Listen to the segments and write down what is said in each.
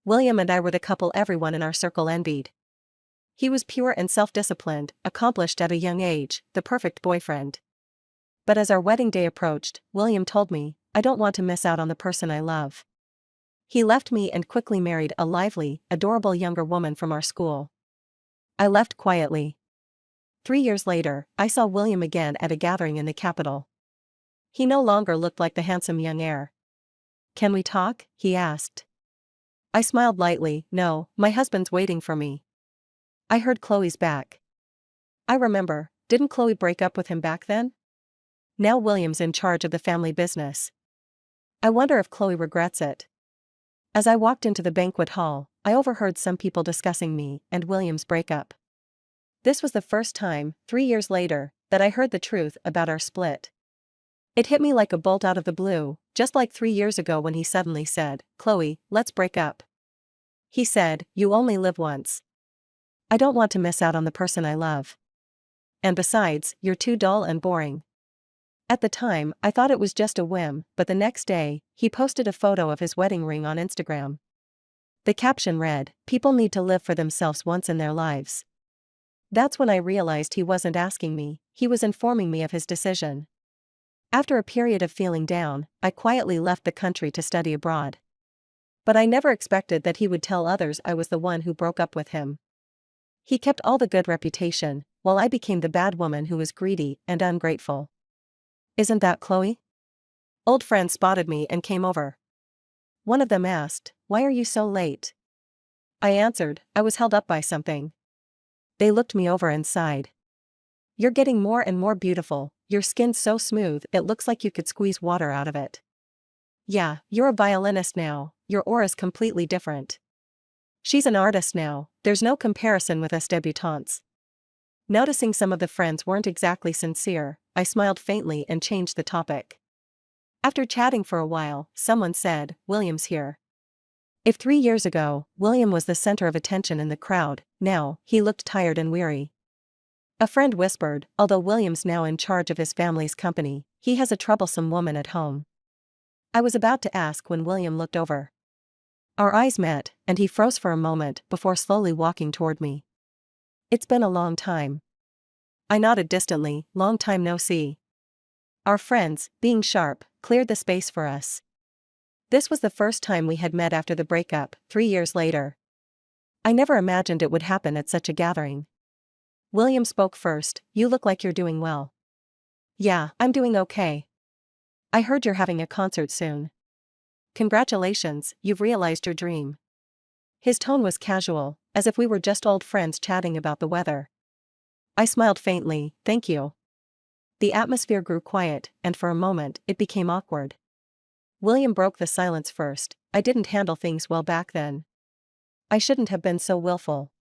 William and I were the couple everyone in our circle envied. He was pure and self-disciplined, accomplished at a young age, the perfect boyfriend. But as our wedding day approached, William told me, "I don't want to miss out on the person I love." He left me and quickly married a lively, adorable younger woman from our school. I left quietly. 3 years later, I saw William again at a gathering in the capital. He no longer looked like the handsome young heir. "Can we talk?" he asked. I smiled lightly. "No, my husband's waiting for me." I heard Chloe's back. I remember, didn't Chloe break up with him back then? Now William's in charge of the family business. I wonder if Chloe regrets it. As I walked into the banquet hall, I overheard some people discussing me and William's breakup. This was the first time, 3 years later, that I heard the truth about our split. It hit me like a bolt out of the blue, just like 3 years ago when he suddenly said, "Chloe, let's break up." He said, "You only live once. I don't want to miss out on the person I love. And besides, you're too dull and boring." At the time, I thought it was just a whim, but the next day, he posted a photo of his wedding ring on Instagram. The caption read, "People need to live for themselves once in their lives." That's when I realized he wasn't asking me, he was informing me of his decision. After a period of feeling down, I quietly left the country to study abroad. But I never expected that he would tell others I was the one who broke up with him. He kept all the good reputation, while I became the bad woman who was greedy and ungrateful. Isn't that Chloe? Old friends spotted me and came over. One of them asked, "Why are you so late?" I answered, "I was held up by something." They looked me over and sighed. "You're getting more and more beautiful, your skin's so smooth it looks like you could squeeze water out of it. Yeah, you're a violinist now, your aura's completely different. She's an artist now, there's no comparison with us debutantes." Noticing some of the friends weren't exactly sincere, I smiled faintly and changed the topic. After chatting for a while, someone said, "William's here." If 3 years ago, William was the center of attention in the crowd, now, he looked tired and weary. A friend whispered, "Although William's now in charge of his family's company, he has a troublesome woman at home." I was about to ask when William looked over. Our eyes met, and he froze for a moment before slowly walking toward me. "It's been a long time." I nodded distantly, "Long time no see." Our friends, being sharp, cleared the space for us. This was the first time we had met after the breakup, 3 years later. I never imagined it would happen at such a gathering. William spoke first, "You look like you're doing well." "Yeah, I'm doing okay. I heard you're having a concert soon. Congratulations, you've realized your dream." His tone was casual, as if we were just old friends chatting about the weather. I smiled faintly, "Thank you." The atmosphere grew quiet, and for a moment, it became awkward. William broke the silence first. "I didn't handle things well back then. I shouldn't have been so willful."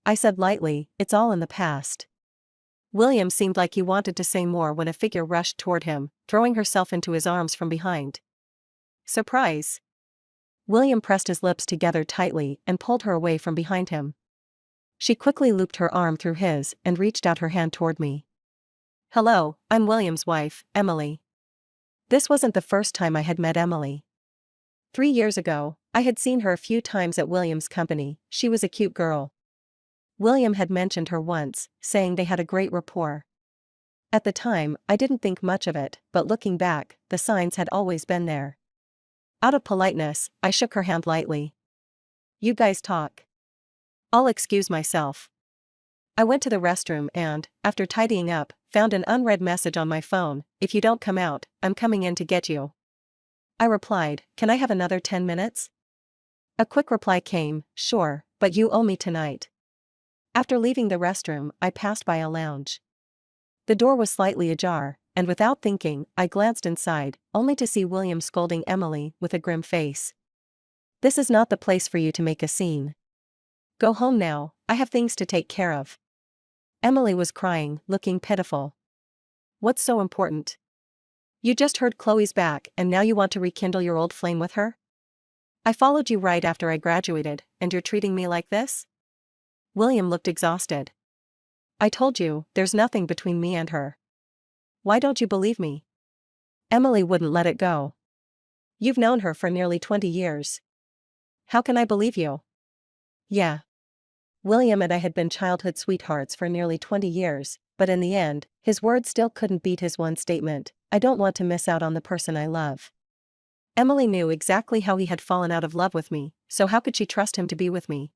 I said lightly, "It's all in the past." William seemed like he wanted to say more when a figure rushed toward him, throwing herself into his arms from behind. Surprise! William pressed his lips together tightly and pulled her away from behind him. She quickly looped her arm through his and reached out her hand toward me. "Hello, I'm William's wife, Emily." This wasn't the first time I had met Emily. 3 years ago, I had seen her a few times at William's company. She was a cute girl. William had mentioned her once, saying they had a great rapport. At the time, I didn't think much of it, but looking back, the signs had always been there. Out of politeness, I shook her hand lightly. "You guys talk. I'll excuse myself." I went to the restroom and, after tidying up, found an unread message on my phone, "If you don't come out, I'm coming in to get you." I replied, "Can I have another 10 minutes? A quick reply came, "Sure, but you owe me tonight." After leaving the restroom, I passed by a lounge. The door was slightly ajar, and without thinking, I glanced inside, only to see William scolding Emily with a grim face. "This is not the place for you to make a scene. Go home now, I have things to take care of." Emily was crying, looking pitiful. "What's so important? You just heard Chloe's back and now you want to rekindle your old flame with her? I followed you right after I graduated, and you're treating me like this?" William looked exhausted. "I told you, there's nothing between me and her. Why don't you believe me?" Emily wouldn't let it go. "You've known her for nearly 20 years. How can I believe you? Yeah. William and I had been childhood sweethearts for nearly 20 years, but in the end, his words still couldn't beat his one statement: I don't want to miss out on the person I love. Emily knew exactly how he had fallen out of love with me, so how could she trust him to be with me?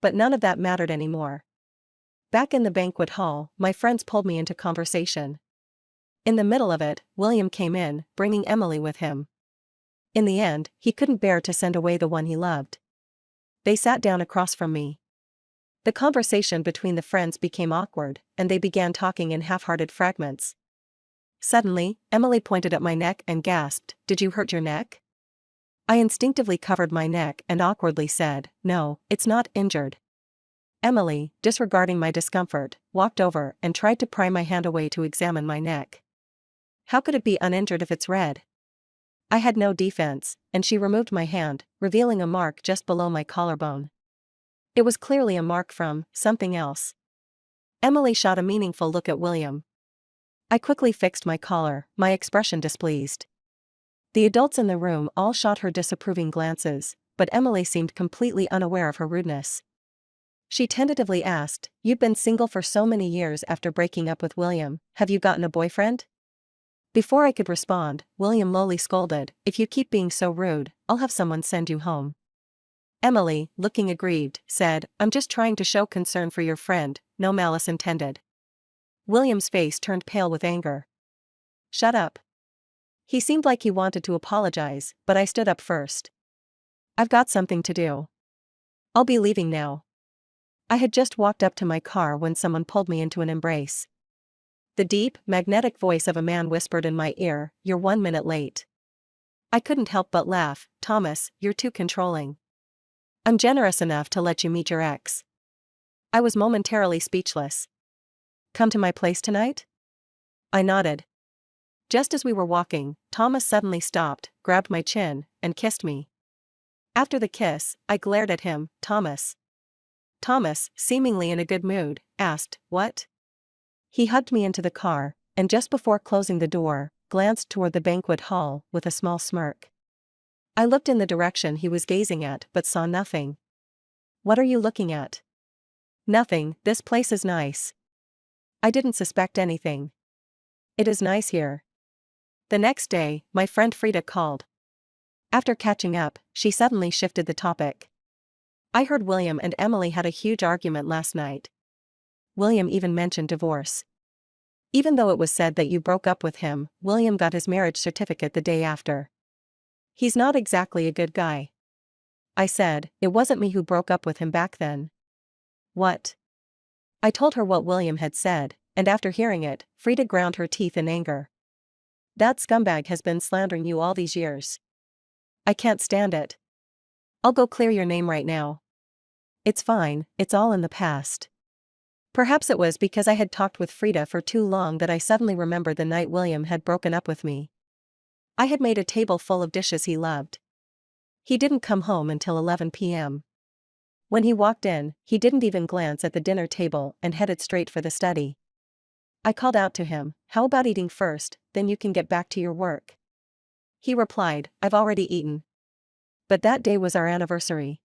But none of that mattered anymore. Back in the banquet hall, my friends pulled me into conversation. In the middle of it, William came in, bringing Emily with him. In the end, he couldn't bear to send away the one he loved. They sat down across from me. The conversation between the friends became awkward, and they began talking in half-hearted fragments. Suddenly, Emily pointed at my neck and gasped, "Did you hurt your neck?" I instinctively covered my neck and awkwardly said, "No, it's not injured." Emily, disregarding my discomfort, walked over and tried to pry my hand away to examine my neck. How could it be uninjured if it's red? I had no defense, and she removed my hand, revealing a mark just below my collarbone. It was clearly a mark from something else. Emily shot a meaningful look at William. I quickly fixed my collar, my expression displeased. The adults in the room all shot her disapproving glances, but Emily seemed completely unaware of her rudeness. She tentatively asked, "You've been single for so many years after breaking up with William, have you gotten a boyfriend?" Before I could respond, William lowly scolded, "If you keep being so rude, I'll have someone send you home." Emily, looking aggrieved, said, "I'm just trying to show concern for your friend, no malice intended." William's face turned pale with anger. "Shut up." He seemed like he wanted to apologize, but I stood up first. "I've got something to do. I'll be leaving now." I had just walked up to my car when someone pulled me into an embrace. The deep, magnetic voice of a man whispered in my ear, "You're 1 minute late." I couldn't help but laugh. "Thomas, you're too controlling. I'm generous enough to let you meet your ex." I was momentarily speechless. "Come to my place tonight?" I nodded. Just as we were walking, Thomas suddenly stopped, grabbed my chin, and kissed me. After the kiss, I glared at him. Thomas. Thomas, seemingly in a good mood, asked, "What?" He hugged me into the car, and just before closing the door, glanced toward the banquet hall with a small smirk. I looked in the direction he was gazing at but saw nothing. "What are you looking at?" "Nothing, this place is nice." I didn't suspect anything. "It is nice here." The next day, my friend Frida called. After catching up, she suddenly shifted the topic. "I heard William and Emily had a huge argument last night. William even mentioned divorce. Even though it was said that you broke up with him, William got his marriage certificate the day after. He's not exactly a good guy." I said, "It wasn't me who broke up with him back then." "What?" I told her what William had said, and after hearing it, Frida ground her teeth in anger. "That scumbag has been slandering you all these years. I can't stand it. I'll go clear your name right now." "It's fine, it's all in the past." Perhaps it was because I had talked with Frida for too long that I suddenly remembered the night William had broken up with me. I had made a table full of dishes he loved. He didn't come home until 11 p.m. When he walked in, he didn't even glance at the dinner table and headed straight for the study. I called out to him, "How about eating first, then you can get back to your work?" He replied, "I've already eaten." But that day was our anniversary.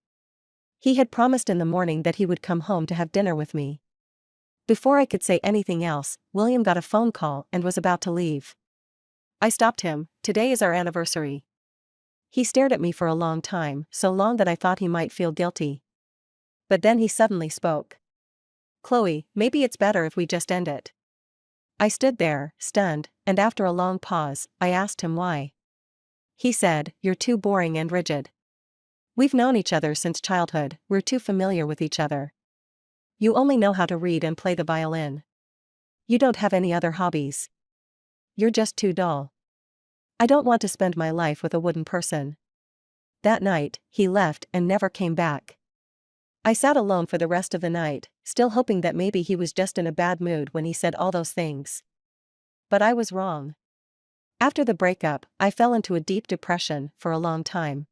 He had promised in the morning that he would come home to have dinner with me. Before I could say anything else, William got a phone call and was about to leave. I stopped him. "Today is our anniversary." He stared at me for a long time, so long that I thought he might feel guilty. But then he suddenly spoke. "Chloe, maybe it's better if we just end it." I stood there, stunned, and after a long pause, I asked him why. He said, "You're too boring and rigid. We've known each other since childhood, we're too familiar with each other. You only know how to read and play the violin. You don't have any other hobbies. You're just too dull. I don't want to spend my life with a wooden person." That night, he left and never came back. I sat alone for the rest of the night, still hoping that maybe he was just in a bad mood when he said all those things. But I was wrong. After the breakup, I fell into a deep depression for a long time.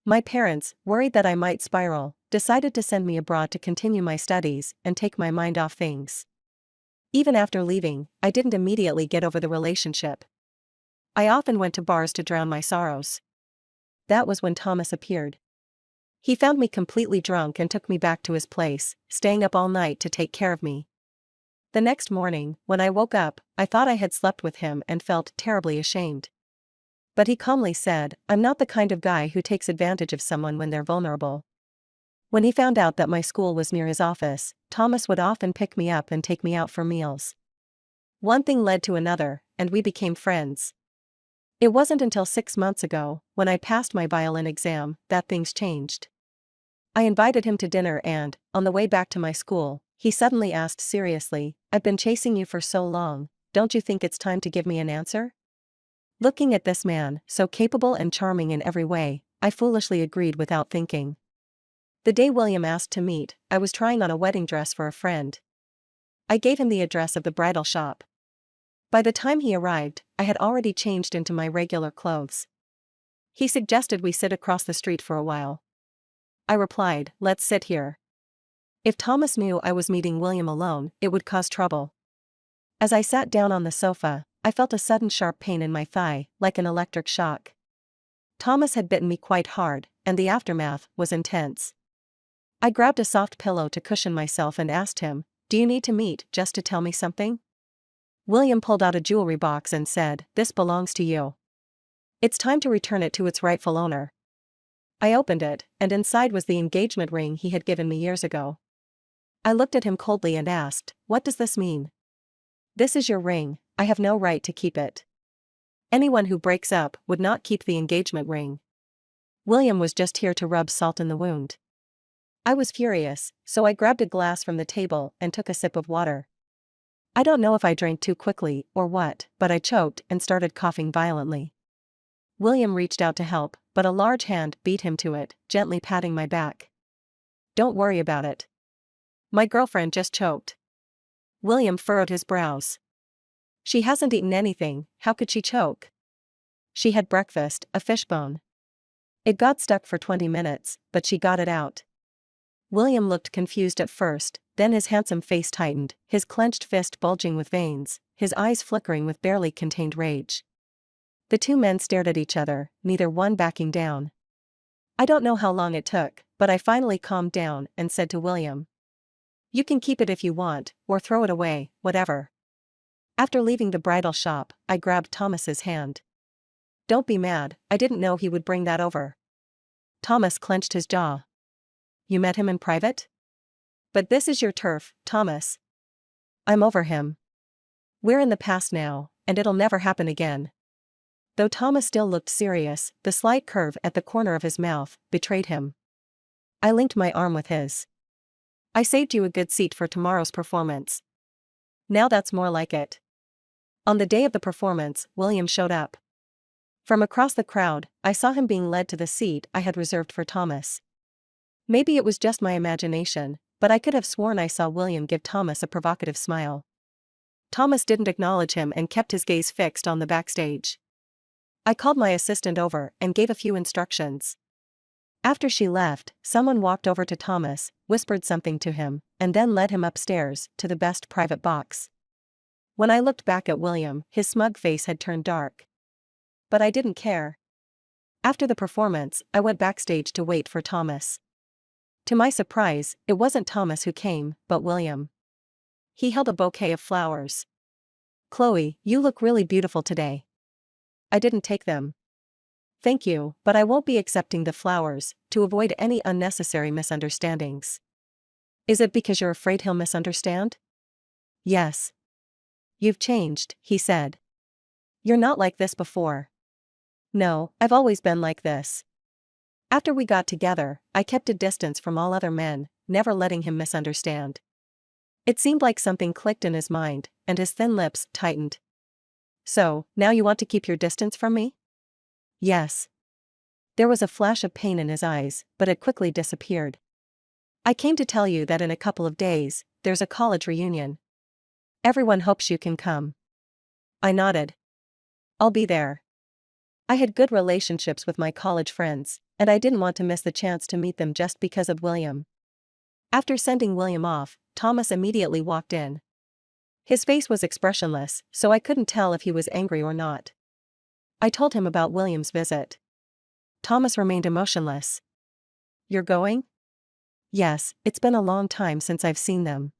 My parents, worried that I might spiral, decided to send me abroad to continue my studies and take my mind off things. Even after leaving, I didn't immediately get over the relationship. I often went to bars to drown my sorrows. That was when Thomas appeared. He found me completely drunk and took me back to his place, staying up all night to take care of me. The next morning, when I woke up, I thought I had slept with him and felt terribly ashamed. But he calmly said, "I'm not the kind of guy who takes advantage of someone when they're vulnerable." When he found out that my school was near his office, Thomas would often pick me up and take me out for meals. One thing led to another, and we became friends. It wasn't until 6 months ago, when I passed my violin exam, that things changed. I invited him to dinner and, on the way back to my school, he suddenly asked seriously, "I've been chasing you for so long, don't you think it's time to give me an answer?" Looking at this man, so capable and charming in every way, I foolishly agreed without thinking. The day William asked to meet, I was trying on a wedding dress for a friend. I gave him the address of the bridal shop. By the time he arrived, I had already changed into my regular clothes. He suggested we sit across the street for a while. I replied, "Let's sit here." If Thomas knew I was meeting William alone, it would cause trouble. As I sat down on the sofa, I felt a sudden sharp pain in my thigh, like an electric shock. Thomas had bitten me quite hard, and the aftermath was intense. I grabbed a soft pillow to cushion myself and asked him, "Do you need to meet just to tell me something?" William pulled out a jewelry box and said, "This belongs to you. It's time to return it to its rightful owner." I opened it, and inside was the engagement ring he had given me years ago. I looked at him coldly and asked, "What does this mean?" "This is your ring, I have no right to keep it. Anyone who breaks up would not keep the engagement ring." William was just here to rub salt in the wound. I was furious, so I grabbed a glass from the table and took a sip of water. I don't know if I drank too quickly or what, but I choked and started coughing violently. William reached out to help, but a large hand beat him to it, gently patting my back. "Don't worry about it. My girlfriend just choked." William furrowed his brows. "She hasn't eaten anything, how could she choke?" "She had breakfast, a fishbone. It got stuck for 20 minutes, but she got it out." William looked confused at first, then his handsome face tightened, his clenched fist bulging with veins, his eyes flickering with barely contained rage. The two men stared at each other, neither one backing down. I don't know how long it took, but I finally calmed down and said to William, "You can keep it if you want, or throw it away, whatever." After leaving the bridal shop, I grabbed Thomas's hand. "Don't be mad, I didn't know he would bring that over." Thomas clenched his jaw. "You met him in private? But this is your turf, Thomas. I'm over him. We're in the past now, and it'll never happen again." Though Thomas still looked serious, the slight curve at the corner of his mouth betrayed him. I linked my arm with his. "I saved you a good seat for tomorrow's performance." "Now that's more like it." On the day of the performance, William showed up. From across the crowd, I saw him being led to the seat I had reserved for Thomas. Maybe it was just my imagination, but I could have sworn I saw William give Thomas a provocative smile. Thomas didn't acknowledge him and kept his gaze fixed on the backstage. I called my assistant over and gave a few instructions. After she left, someone walked over to Thomas, whispered something to him, and then led him upstairs to the best private box. When I looked back at William, his smug face had turned dark. But I didn't care. After the performance, I went backstage to wait for Thomas. To my surprise, it wasn't Thomas who came, but William. He held a bouquet of flowers. "Chloe, you look really beautiful today." I didn't take them. "Thank you, but I won't be accepting the flowers, to avoid any unnecessary misunderstandings." "Is it because you're afraid he'll misunderstand?" "Yes." "You've changed," he said. "You're not like this before." "No, I've always been like this." After we got together, I kept a distance from all other men, never letting him misunderstand. It seemed like something clicked in his mind, and his thin lips tightened. "So, now you want to keep your distance from me?" "Yes." There was a flash of pain in his eyes, but it quickly disappeared. "I came to tell you that in a couple of days, there's a college reunion. Everyone hopes you can come." I nodded. "I'll be there." I had good relationships with my college friends, and I didn't want to miss the chance to meet them just because of William. After sending William off, Thomas immediately walked in. His face was expressionless, so I couldn't tell if he was angry or not. I told him about William's visit. Thomas remained emotionless. You're going? Yes, it's been a long time since I've seen them.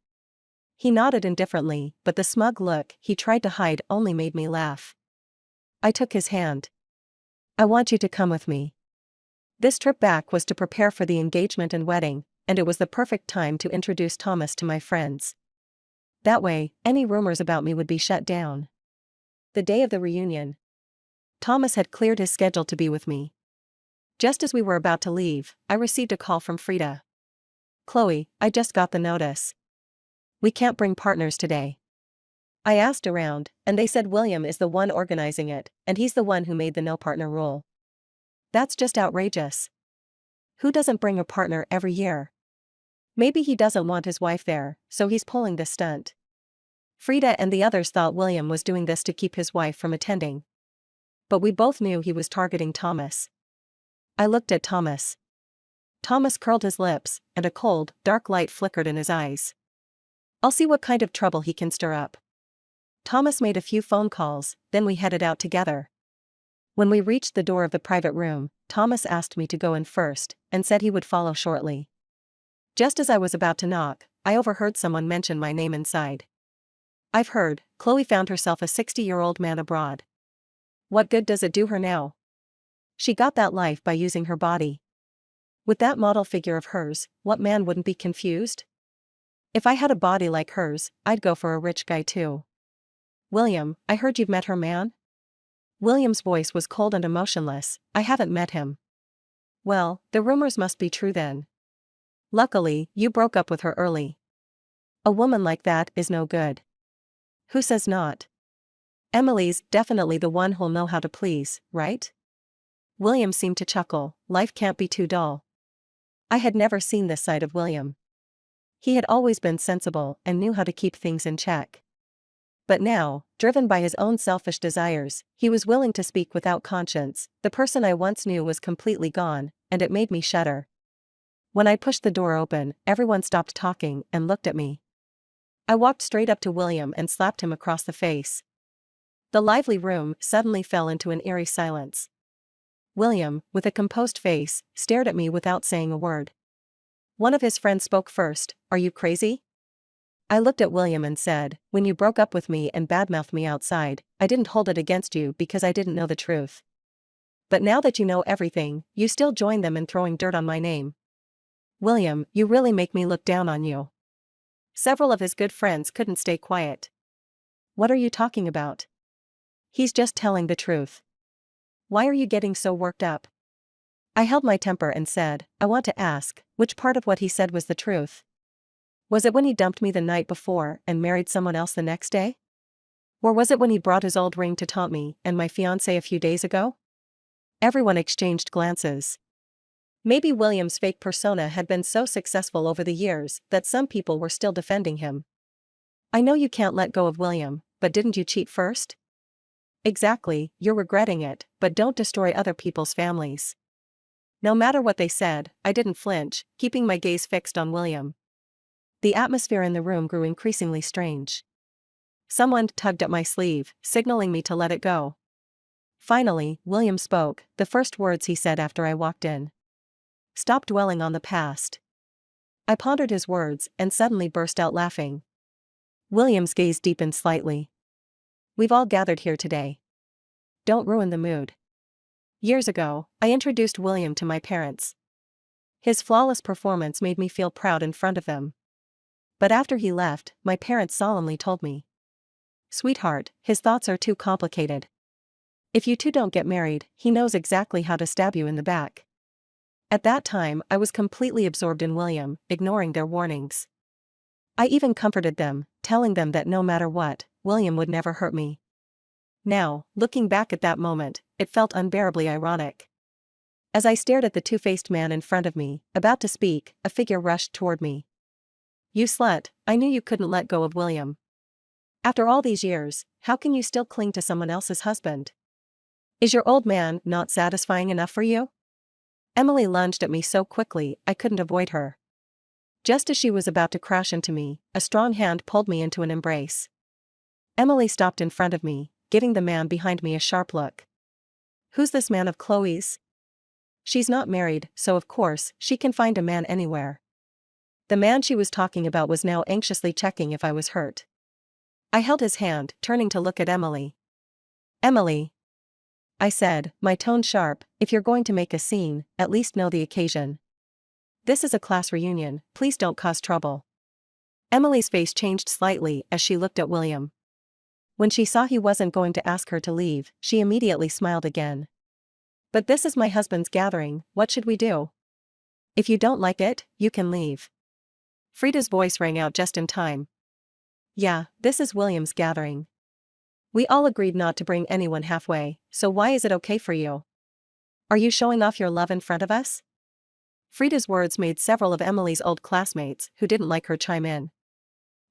He nodded indifferently, but the smug look he tried to hide only made me laugh. I took his hand. I want you to come with me. This trip back was to prepare for the engagement and wedding, and it was the perfect time to introduce Thomas to my friends. That way, any rumors about me would be shut down. The day of the reunion, Thomas had cleared his schedule to be with me. Just as we were about to leave, I received a call from Frida. Chloe, I just got the notice. We can't bring partners today. I asked around, and they said William is the one organizing it, and he's the one who made the no partner rule. That's just outrageous. Who doesn't bring a partner every year? Maybe he doesn't want his wife there, so he's pulling this stunt. Frida and the others thought William was doing this to keep his wife from attending. But we both knew he was targeting Thomas. I looked at Thomas. Thomas curled his lips, and a cold, dark light flickered in his eyes. I'll see what kind of trouble he can stir up. Thomas made a few phone calls, then we headed out together. When we reached the door of the private room, Thomas asked me to go in first, and said he would follow shortly. Just as I was about to knock, I overheard someone mention my name inside. I've heard, Chloe found herself a 60-year-old man abroad. What good does it do her now? She got that life by using her body. With that model figure of hers, what man wouldn't be confused? If I had a body like hers, I'd go for a rich guy too. William, I heard you've met her man? William's voice was cold and emotionless. I haven't met him. Well, the rumors must be true then. Luckily, you broke up with her early. A woman like that is no good. Who says not? Emily's definitely the one who'll know how to please, right? William seemed to chuckle. Life can't be too dull. I had never seen this side of William. He had always been sensible and knew how to keep things in check. But now, driven by his own selfish desires, he was willing to speak without conscience. The person I once knew was completely gone, and it made me shudder. When I pushed the door open, everyone stopped talking and looked at me. I walked straight up to William and slapped him across the face. The lively room suddenly fell into an eerie silence. William, with a composed face, stared at me without saying a word. One of his friends spoke first. Are you crazy? I looked at William and said, when you broke up with me and badmouthed me outside, I didn't hold it against you because I didn't know the truth. But now that you know everything, you still join them in throwing dirt on my name. William, you really make me look down on you. Several of his good friends couldn't stay quiet. What are you talking about? He's just telling the truth. Why are you getting so worked up? I held my temper and said, I want to ask, which part of what he said was the truth? Was it when he dumped me the night before and married someone else the next day? Or was it when he brought his old ring to taunt me and my fiancé a few days ago? Everyone exchanged glances. Maybe William's fake persona had been so successful over the years that some people were still defending him. I know you can't let go of William, but didn't you cheat first? Exactly, you're regretting it, but don't destroy other people's families. No matter what they said, I didn't flinch, keeping my gaze fixed on William. The atmosphere in the room grew increasingly strange. Someone tugged at my sleeve, signaling me to let it go. Finally, William spoke, the first words he said after I walked in. Stop dwelling on the past. I pondered his words and suddenly burst out laughing. William's gaze deepened slightly. We've all gathered here today. Don't ruin the mood. Years ago, I introduced William to my parents. His flawless performance made me feel proud in front of them. But after he left, my parents solemnly told me, Sweetheart, his thoughts are too complicated. If you two don't get married, he knows exactly how to stab you in the back. At that time, I was completely absorbed in William, ignoring their warnings. I even comforted them, telling them that no matter what, William would never hurt me. Now, looking back at that moment, it felt unbearably ironic. As I stared at the two-faced man in front of me, about to speak, a figure rushed toward me. You slut, I knew you couldn't let go of William. After all these years, how can you still cling to someone else's husband? Is your old man not satisfying enough for you? Emily lunged at me so quickly I couldn't avoid her. Just as she was about to crash into me, a strong hand pulled me into an embrace. Emily stopped in front of me, giving the man behind me a sharp look. Who's this man of Chloe's? She's not married, so of course, she can find a man anywhere. The man she was talking about was now anxiously checking if I was hurt. I held his hand, turning to look at Emily. Emily, I said, my tone sharp, if you're going to make a scene, at least know the occasion. This is a class reunion, please don't cause trouble. Emily's face changed slightly as she looked at William. When she saw he wasn't going to ask her to leave, she immediately smiled again. But this is my husband's gathering, what should we do? If you don't like it, you can leave. Frida's voice rang out just in time. Yeah, this is William's gathering. We all agreed not to bring anyone halfway, so why is it okay for you? Are you showing off your love in front of us? Frida's words made several of Emily's old classmates who didn't like her chime in.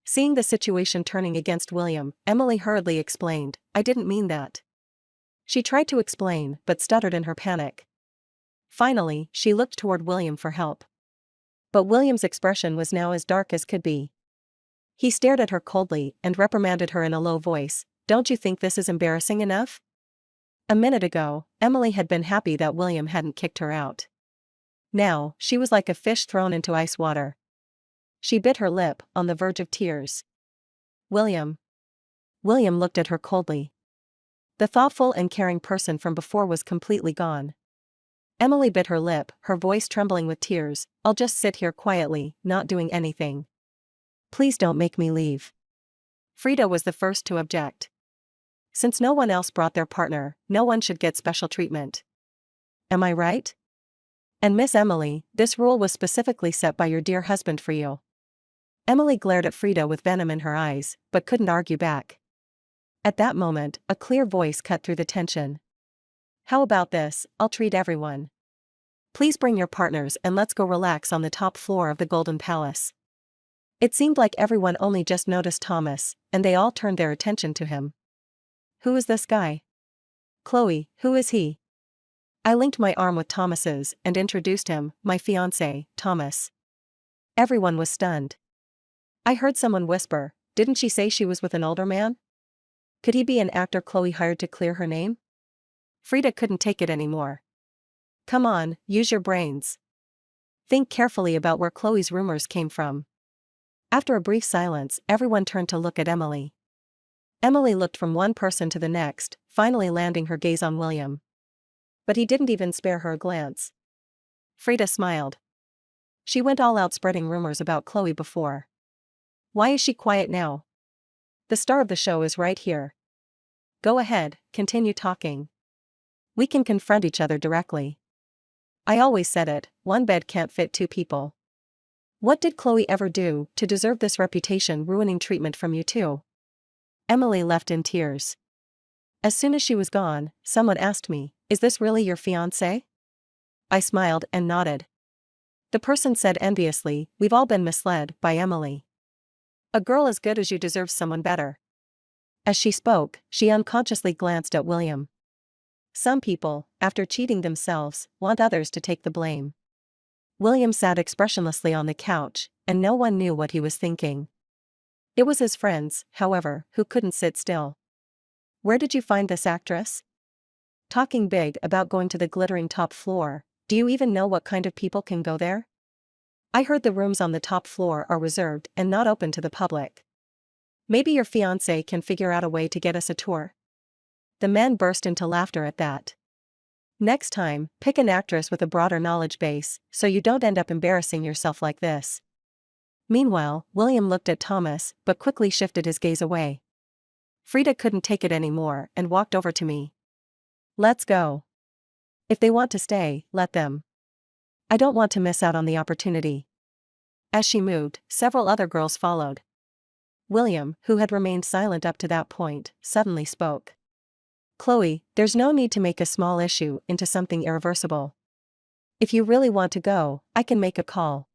Seeing the situation turning against William, Emily hurriedly explained, I didn't mean that. She tried to explain, but stuttered in her panic. Finally, she looked toward William for help. But William's expression was now as dark as could be. He stared at her coldly and reprimanded her in a low voice, don't you think this is embarrassing enough? A minute ago, Emily had been happy that William hadn't kicked her out. Now, she was like a fish thrown into ice water. She bit her lip, on the verge of tears. William. William looked at her coldly. The thoughtful and caring person from before was completely gone. Emily bit her lip, her voice trembling with tears, I'll just sit here quietly, not doing anything. Please don't make me leave. Frida was the first to object. Since no one else brought their partner, no one should get special treatment. Am I right? And Miss Emily, this rule was specifically set by your dear husband for you. Emily glared at Frida with venom in her eyes, but couldn't argue back. At that moment, a clear voice cut through the tension. How about this, I'll treat everyone. Please bring your partners and let's go relax on the top floor of the Golden Palace. It seemed like everyone only just noticed Thomas, and they all turned their attention to him. Who is this guy? Chloe, who is he? I linked my arm with Thomas's and introduced him, my fiancé, Thomas. Everyone was stunned. I heard someone whisper, didn't she say she was with an older man? Could he be an actor Chloe hired to clear her name? Frida couldn't take it anymore. Come on, use your brains. Think carefully about where Chloe's rumors came from. After a brief silence, everyone turned to look at Emily. Emily looked from one person to the next, finally landing her gaze on William. But he didn't even spare her a glance. Frida smiled. She went all out spreading rumors about Chloe before. Why is she quiet now? The star of the show is right here. Go ahead, continue talking. We can confront each other directly. I always said it, one bed can't fit two people. What did Chloe ever do to deserve this reputation-ruining treatment from you two? Emily left in tears. As soon as she was gone, someone asked me, is this really your fiancé? I smiled and nodded. The person said enviously, we've all been misled by Emily. A girl as good as you deserves someone better. As she spoke, she unconsciously glanced at William. Some people, after cheating themselves, want others to take the blame. William sat expressionlessly on the couch, and no one knew what he was thinking. It was his friends, however, who couldn't sit still. Where did you find this actress? Talking big about going to the glittering top floor, do you even know what kind of people can go there? I heard the rooms on the top floor are reserved and not open to the public. Maybe your fiancé can figure out a way to get us a tour. The men burst into laughter at that. Next time, pick an actress with a broader knowledge base, so you don't end up embarrassing yourself like this. Meanwhile, William looked at Thomas, but quickly shifted his gaze away. Frida couldn't take it anymore and walked over to me. Let's go. If they want to stay, let them. I don't want to miss out on the opportunity. As she moved, several other girls followed. William, who had remained silent up to that point, suddenly spoke. Chloe, there's no need to make a small issue into something irreversible. If you really want to go, I can make a call.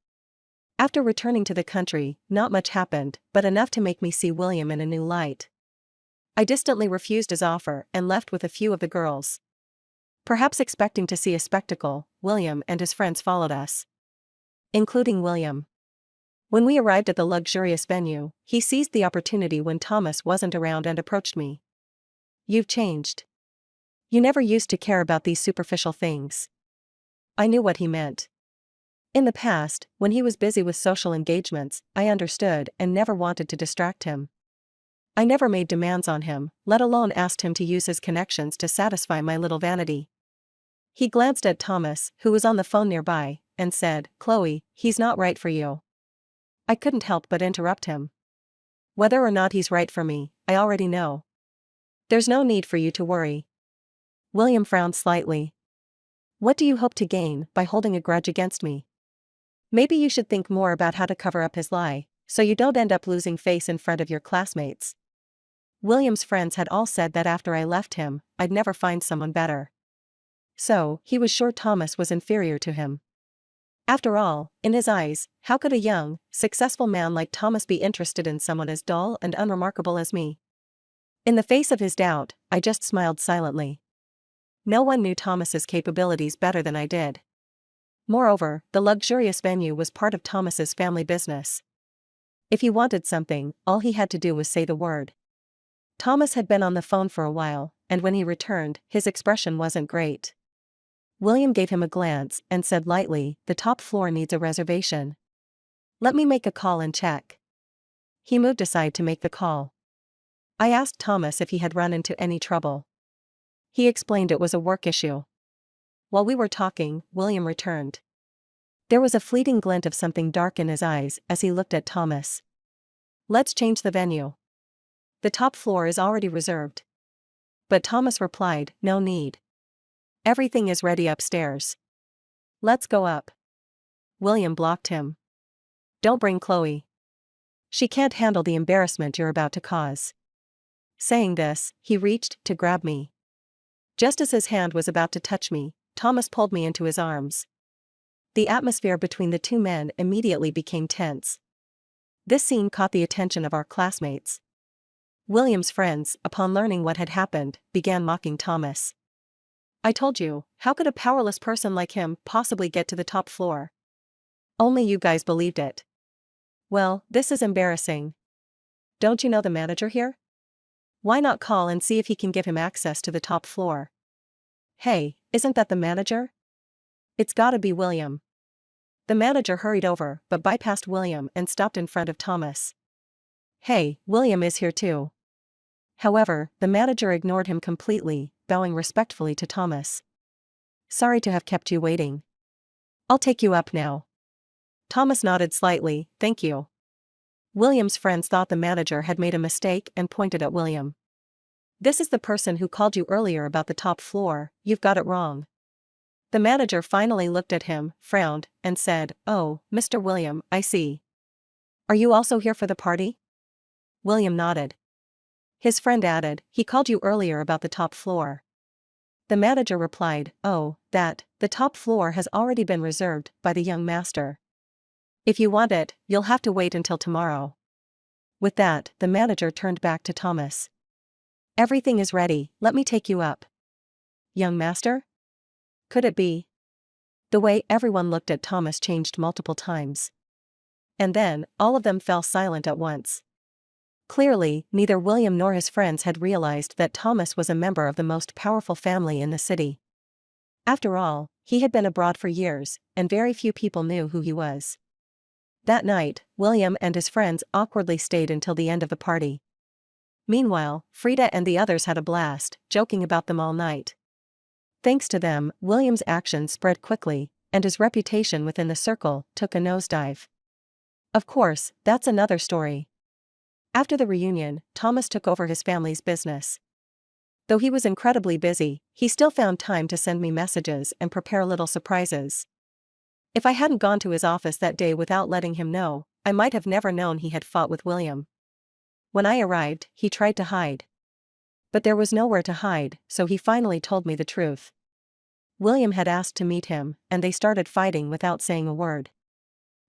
After returning to the country, not much happened, but enough to make me see William in a new light. I distantly refused his offer and left with a few of the girls. Perhaps expecting to see a spectacle, William and his friends followed us. Including William. When we arrived at the luxurious venue, he seized the opportunity when Thomas wasn't around and approached me. You've changed. You never used to care about these superficial things. I knew what he meant. In the past, when he was busy with social engagements, I understood and never wanted to distract him. I never made demands on him, let alone asked him to use his connections to satisfy my little vanity. He glanced at Thomas, who was on the phone nearby, and said, "Chloe, he's not right for you." I couldn't help but interrupt him. "Whether or not he's right for me, I already know. There's no need for you to worry." William frowned slightly. "What do you hope to gain by holding a grudge against me? Maybe you should think more about how to cover up his lie, so you don't end up losing face in front of your classmates." William's friends had all said that after I left him, I'd never find someone better. So, he was sure Thomas was inferior to him. After all, in his eyes, how could a young, successful man like Thomas be interested in someone as dull and unremarkable as me? In the face of his doubt, I just smiled silently. No one knew Thomas's capabilities better than I did. Moreover, the luxurious venue was part of Thomas's family business. If he wanted something, all he had to do was say the word. Thomas had been on the phone for a while, and when he returned, his expression wasn't great. William gave him a glance and said lightly, "The top floor needs a reservation. Let me make a call and check." He moved aside to make the call. I asked Thomas if he had run into any trouble. He explained it was a work issue. While we were talking, William returned. There was a fleeting glint of something dark in his eyes as he looked at Thomas. "Let's change the venue. The top floor is already reserved." But Thomas replied, "No need. Everything is ready upstairs. Let's go up." William blocked him. "Don't bring Chloe. She can't handle the embarrassment you're about to cause." Saying this, he reached to grab me. Just as his hand was about to touch me, Thomas pulled me into his arms. The atmosphere between the two men immediately became tense. This scene caught the attention of our classmates. William's friends, upon learning what had happened, began mocking Thomas. "I told you, how could a powerless person like him possibly get to the top floor? Only you guys believed it. Well, this is embarrassing. Don't you know the manager here? Why not call and see if he can give him access to the top floor?" "Hey, isn't that the manager? It's gotta be William." The manager hurried over but bypassed William and stopped in front of Thomas. "Hey, William is here too." However, the manager ignored him completely, bowing respectfully to Thomas. "Sorry to have kept you waiting. I'll take you up now." Thomas nodded slightly, "Thank you." William's friends thought the manager had made a mistake and pointed at William. "This is the person who called you earlier about the top floor, you've got it wrong." The manager finally looked at him, frowned, and said, "Oh, Mr. William, I see. Are you also here for the party?" William nodded. His friend added, "He called you earlier about the top floor." The manager replied, "Oh, the top floor has already been reserved by the young master. If you want it, you'll have to wait until tomorrow." With that, the manager turned back to Thomas. "Everything is ready, let me take you up." Young master? Could it be? The way everyone looked at Thomas changed multiple times. And then, all of them fell silent at once. Clearly, neither William nor his friends had realized that Thomas was a member of the most powerful family in the city. After all, he had been abroad for years, and very few people knew who he was. That night, William and his friends awkwardly stayed until the end of the party. Meanwhile, Frida and the others had a blast, joking about them all night. Thanks to them, William's actions spread quickly, and his reputation within the circle took a nosedive. Of course, that's another story. After the reunion, Thomas took over his family's business. Though he was incredibly busy, he still found time to send me messages and prepare little surprises. If I hadn't gone to his office that day without letting him know, I might have never known he had fought with William. When I arrived, he tried to hide. But there was nowhere to hide, so he finally told me the truth. William had asked to meet him, and they started fighting without saying a word.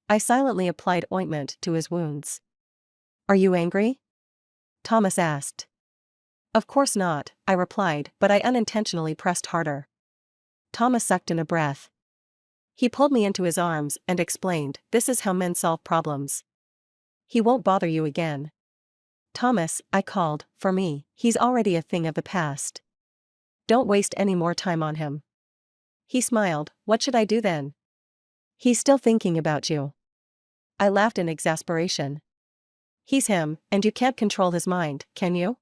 I silently applied ointment to his wounds. "Are you angry?" Thomas asked. "Of course not," I replied, but I unintentionally pressed harder. Thomas sucked in a breath. He pulled me into his arms and explained, "This is how men solve problems. He won't bother you again." "Thomas," I called, "for me, he's already a thing of the past. Don't waste any more time on him." He smiled. What should I do then? He's still thinking about you. I laughed in exasperation. He's him, and you can't control his mind, can you?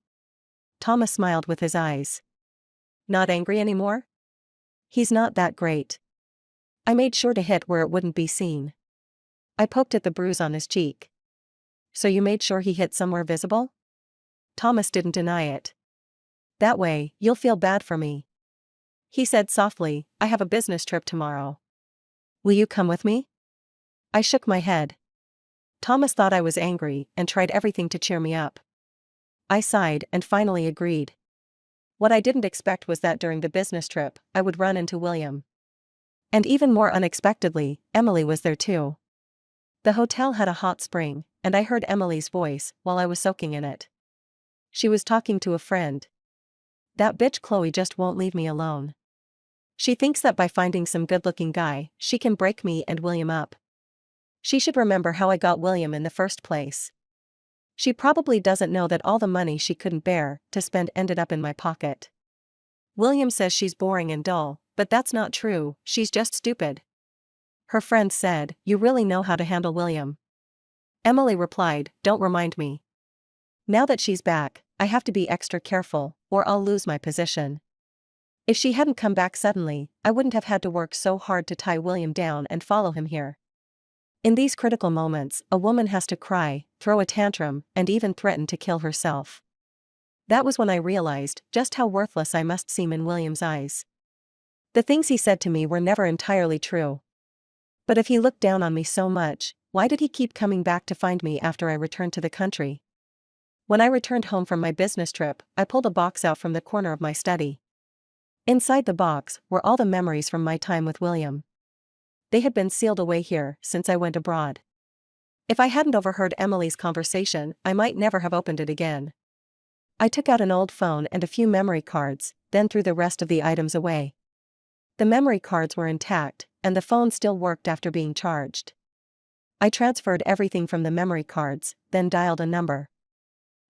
Thomas smiled with his eyes. Not angry anymore? He's not that great. I made sure to hit where it wouldn't be seen. I poked at the bruise on his cheek. So you made sure he hit somewhere visible? Thomas didn't deny it. That way, you'll feel bad for me. He said softly, I have a business trip tomorrow. Will you come with me? I shook my head. Thomas thought I was angry and tried everything to cheer me up. I sighed and finally agreed. What I didn't expect was that during the business trip, I would run into William. And even more unexpectedly, Emily was there too. The hotel had a hot spring, and I heard Emily's voice while I was soaking in it. She was talking to a friend. That bitch Chloe just won't leave me alone. She thinks that by finding some good-looking guy, she can break me and William up. She should remember how I got William in the first place. She probably doesn't know that all the money she couldn't bear to spend ended up in my pocket. William says she's boring and dull, but that's not true, she's just stupid. Her friend said, you really know how to handle William. Emily replied, don't remind me. Now that she's back, I have to be extra careful, or I'll lose my position. If she hadn't come back suddenly, I wouldn't have had to work so hard to tie William down and follow him here. In these critical moments, a woman has to cry, throw a tantrum, and even threaten to kill herself. That was when I realized just how worthless I must seem in William's eyes. The things he said to me were never entirely true. But if he looked down on me so much, why did he keep coming back to find me after I returned to the country? When I returned home from my business trip, I pulled a box out from the corner of my study. Inside the box were all the memories from my time with William. They had been sealed away here since I went abroad. If I hadn't overheard Emily's conversation, I might never have opened it again. I took out an old phone and a few memory cards, then threw the rest of the items away. The memory cards were intact, and the phone still worked after being charged. I transferred everything from the memory cards, then dialed a number.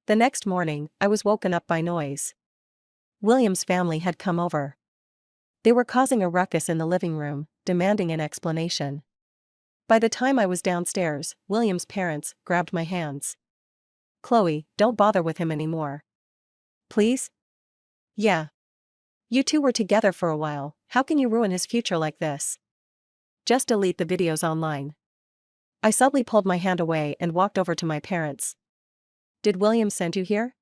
The next morning, I was woken up by noise. William's family had come over. They were causing a ruckus in the living room, demanding an explanation. By the time I was downstairs, William's parents grabbed my hands. Chloe, don't bother with him anymore. Please? Yeah. You two were together for a while, how can you ruin his future like this? Just delete the videos online. I subtly pulled my hand away and walked over to my parents. Did William send you here?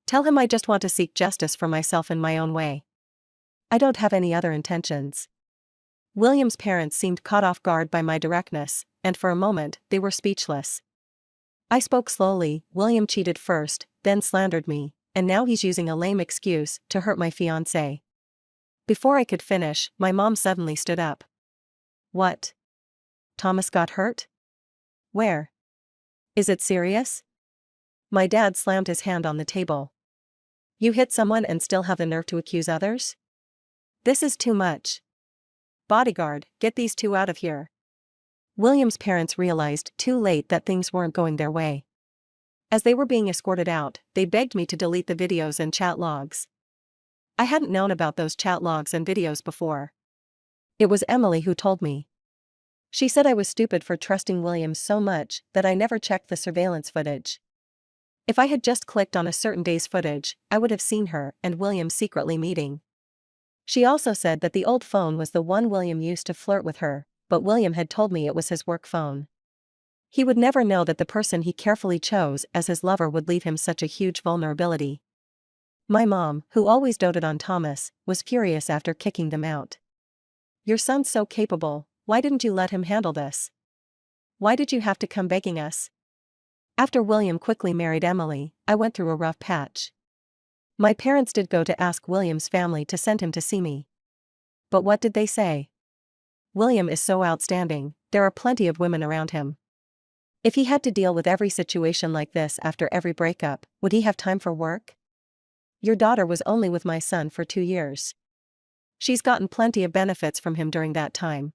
Tell him I just want to seek justice for myself in my own way. I don't have any other intentions. William's parents seemed caught off guard by my directness, and for a moment, they were speechless. I spoke slowly. William cheated first, then slandered me, and now he's using a lame excuse to hurt my fiancé. Before I could finish, my mom suddenly stood up. What? Thomas got hurt? Where? Is it serious? My dad slammed his hand on the table. You hit someone and still have the nerve to accuse others? This is too much. Bodyguard, get these two out of here. William's parents realized too late that things weren't going their way. As they were being escorted out, they begged me to delete the videos and chat logs. I hadn't known about those chat logs and videos before. It was Emily who told me. She said I was stupid for trusting William so much that I never checked the surveillance footage. If I had just clicked on a certain day's footage, I would have seen her and William secretly meeting. She also said that the old phone was the one William used to flirt with her, but William had told me it was his work phone. He would never know that the person he carefully chose as his lover would leave him such a huge vulnerability. My mom, who always doted on Thomas, was furious after kicking them out. Your son's so capable, why didn't you let him handle this? Why did you have to come begging us? After William quickly married Emily, I went through a rough patch. My parents did go to ask William's family to send him to see me. But what did they say? William is so outstanding, there are plenty of women around him. If he had to deal with every situation like this after every breakup, would he have time for work? Your daughter was only with my son for 2 years. She's gotten plenty of benefits from him during that time.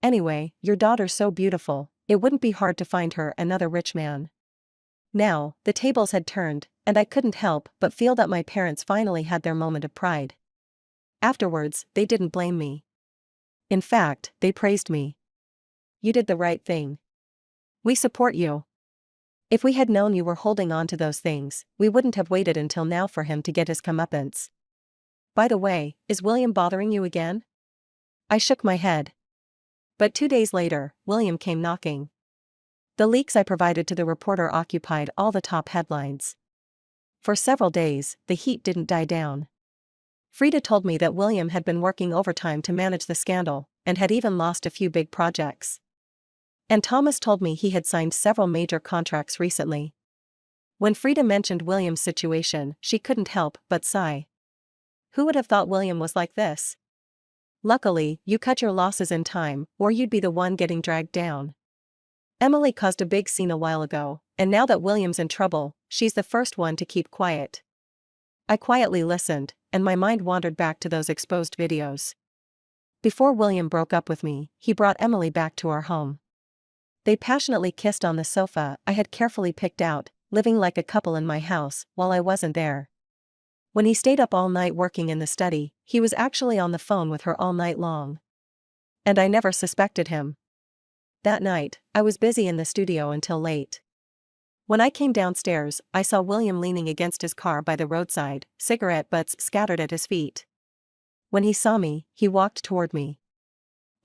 Anyway, your daughter's so beautiful, it wouldn't be hard to find her another rich man. Now, the tables had turned, and I couldn't help but feel that my parents finally had their moment of pride. Afterwards, they didn't blame me. In fact, they praised me. You did the right thing. We support you. If we had known you were holding on to those things, we wouldn't have waited until now for him to get his comeuppance. By the way, is William bothering you again? I shook my head. But 2 days later, William came knocking. The leaks I provided to the reporter occupied all the top headlines. For several days, the heat didn't die down. Frida told me that William had been working overtime to manage the scandal, and had even lost a few big projects. And Thomas told me he had signed several major contracts recently. When Frida mentioned William's situation, she couldn't help but sigh. Who would have thought William was like this? Luckily, you cut your losses in time, or you'd be the one getting dragged down. Emily caused a big scene a while ago, and now that William's in trouble, she's the first one to keep quiet. I quietly listened, and my mind wandered back to those exposed videos. Before William broke up with me, he brought Emily back to our home. They passionately kissed on the sofa I had carefully picked out, living like a couple in my house while I wasn't there. When he stayed up all night working in the study, he was actually on the phone with her all night long. And I never suspected him. That night, I was busy in the studio until late. When I came downstairs, I saw William leaning against his car by the roadside, cigarette butts scattered at his feet. When he saw me, he walked toward me.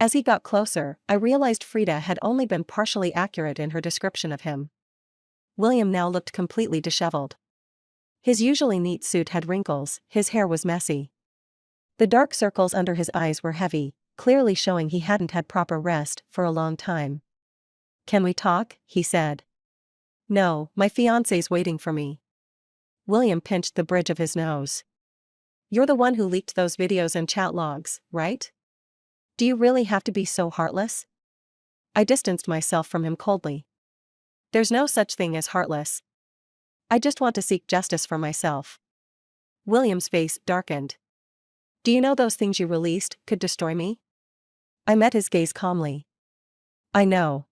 As he got closer, I realized Frida had only been partially accurate in her description of him. William now looked completely disheveled. His usually neat suit had wrinkles, his hair was messy. The dark circles under his eyes were heavy, clearly showing he hadn't had proper rest for a long time. "Can we talk?" he said. "No, my fiancé's waiting for me." William pinched the bridge of his nose. "You're the one who leaked those videos and chat logs, right? Do you really have to be so heartless?" I distanced myself from him coldly. "There's no such thing as heartless. I just want to seek justice for myself." William's face darkened. "Do you know those things you released could destroy me?" I met his gaze calmly. "I know.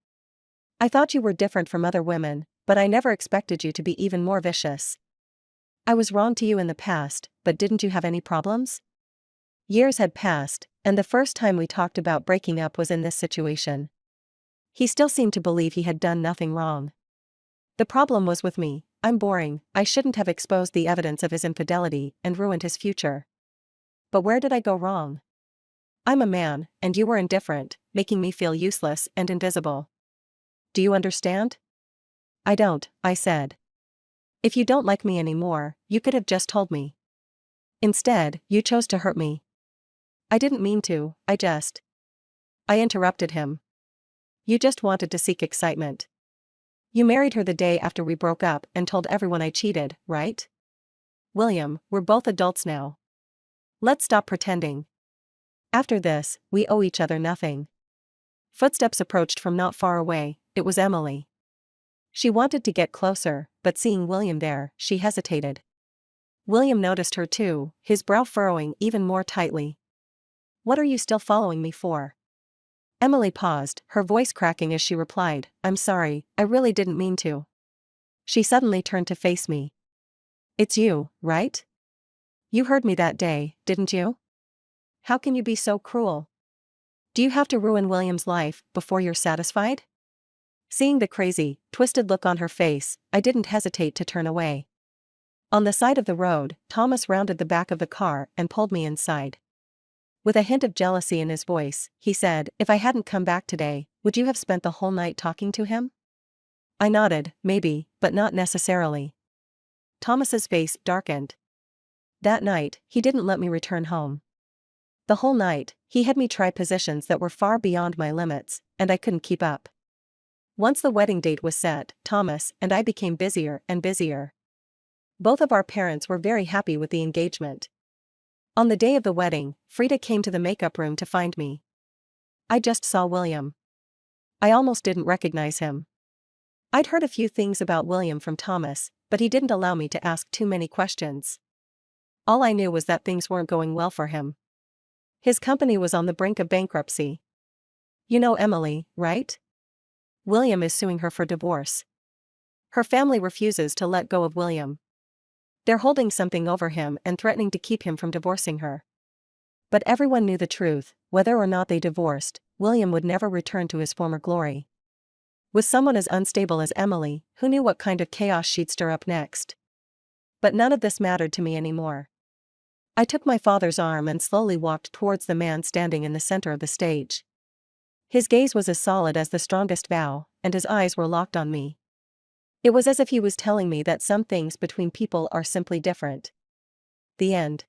I thought you were different from other women, but I never expected you to be even more vicious. I was wrong to you in the past, but didn't you have any problems?" Years had passed, and the first time we talked about breaking up was in this situation. He still seemed to believe he had done nothing wrong. The problem was with me. I'm boring. I shouldn't have exposed the evidence of his infidelity and ruined his future. But where did I go wrong? I'm a man, and you were indifferent, making me feel useless and invisible. Do you understand? "I don't," I said. "If you don't like me anymore, you could have just told me. Instead, you chose to hurt me." "I didn't mean to, I interrupted him. "You just wanted to seek excitement. You married her the day after we broke up and told everyone I cheated, right? William, we're both adults now. Let's stop pretending. After this, we owe each other nothing." Footsteps approached from not far away. It was Emily. She wanted to get closer, but seeing William there, she hesitated. William noticed her too, his brow furrowing even more tightly. "What are you still following me for?" Emily paused, her voice cracking as she replied, "I'm sorry, I really didn't mean to." She suddenly turned to face me. "It's you, right? You heard me that day, didn't you? How can you be so cruel? Do you have to ruin William's life before you're satisfied?" Seeing the crazy, twisted look on her face, I didn't hesitate to turn away. On the side of the road, Thomas rounded the back of the car and pulled me inside. With a hint of jealousy in his voice, he said, "If I hadn't come back today, would you have spent the whole night talking to him?" I nodded, maybe, but not necessarily. Thomas's face darkened. That night, he didn't let me return home. The whole night, he had me try positions that were far beyond my limits, and I couldn't keep up. Once the wedding date was set, Thomas and I became busier and busier. Both of our parents were very happy with the engagement. On the day of the wedding, Frida came to the makeup room to find me. I just saw William. I almost didn't recognize him. I'd heard a few things about William from Thomas, but he didn't allow me to ask too many questions. All I knew was that things weren't going well for him. His company was on the brink of bankruptcy. You know Emily, right? William is suing her for divorce. Her family refuses to let go of William. They're holding something over him and threatening to keep him from divorcing her. But everyone knew the truth. Whether or not they divorced, William would never return to his former glory. With someone as unstable as Emily, who knew what kind of chaos she'd stir up next? But none of this mattered to me anymore. I took my father's arm and slowly walked towards the man standing in the center of the stage. His gaze was as solid as the strongest vow, and his eyes were locked on me. It was as if he was telling me that some things between people are simply different. The end.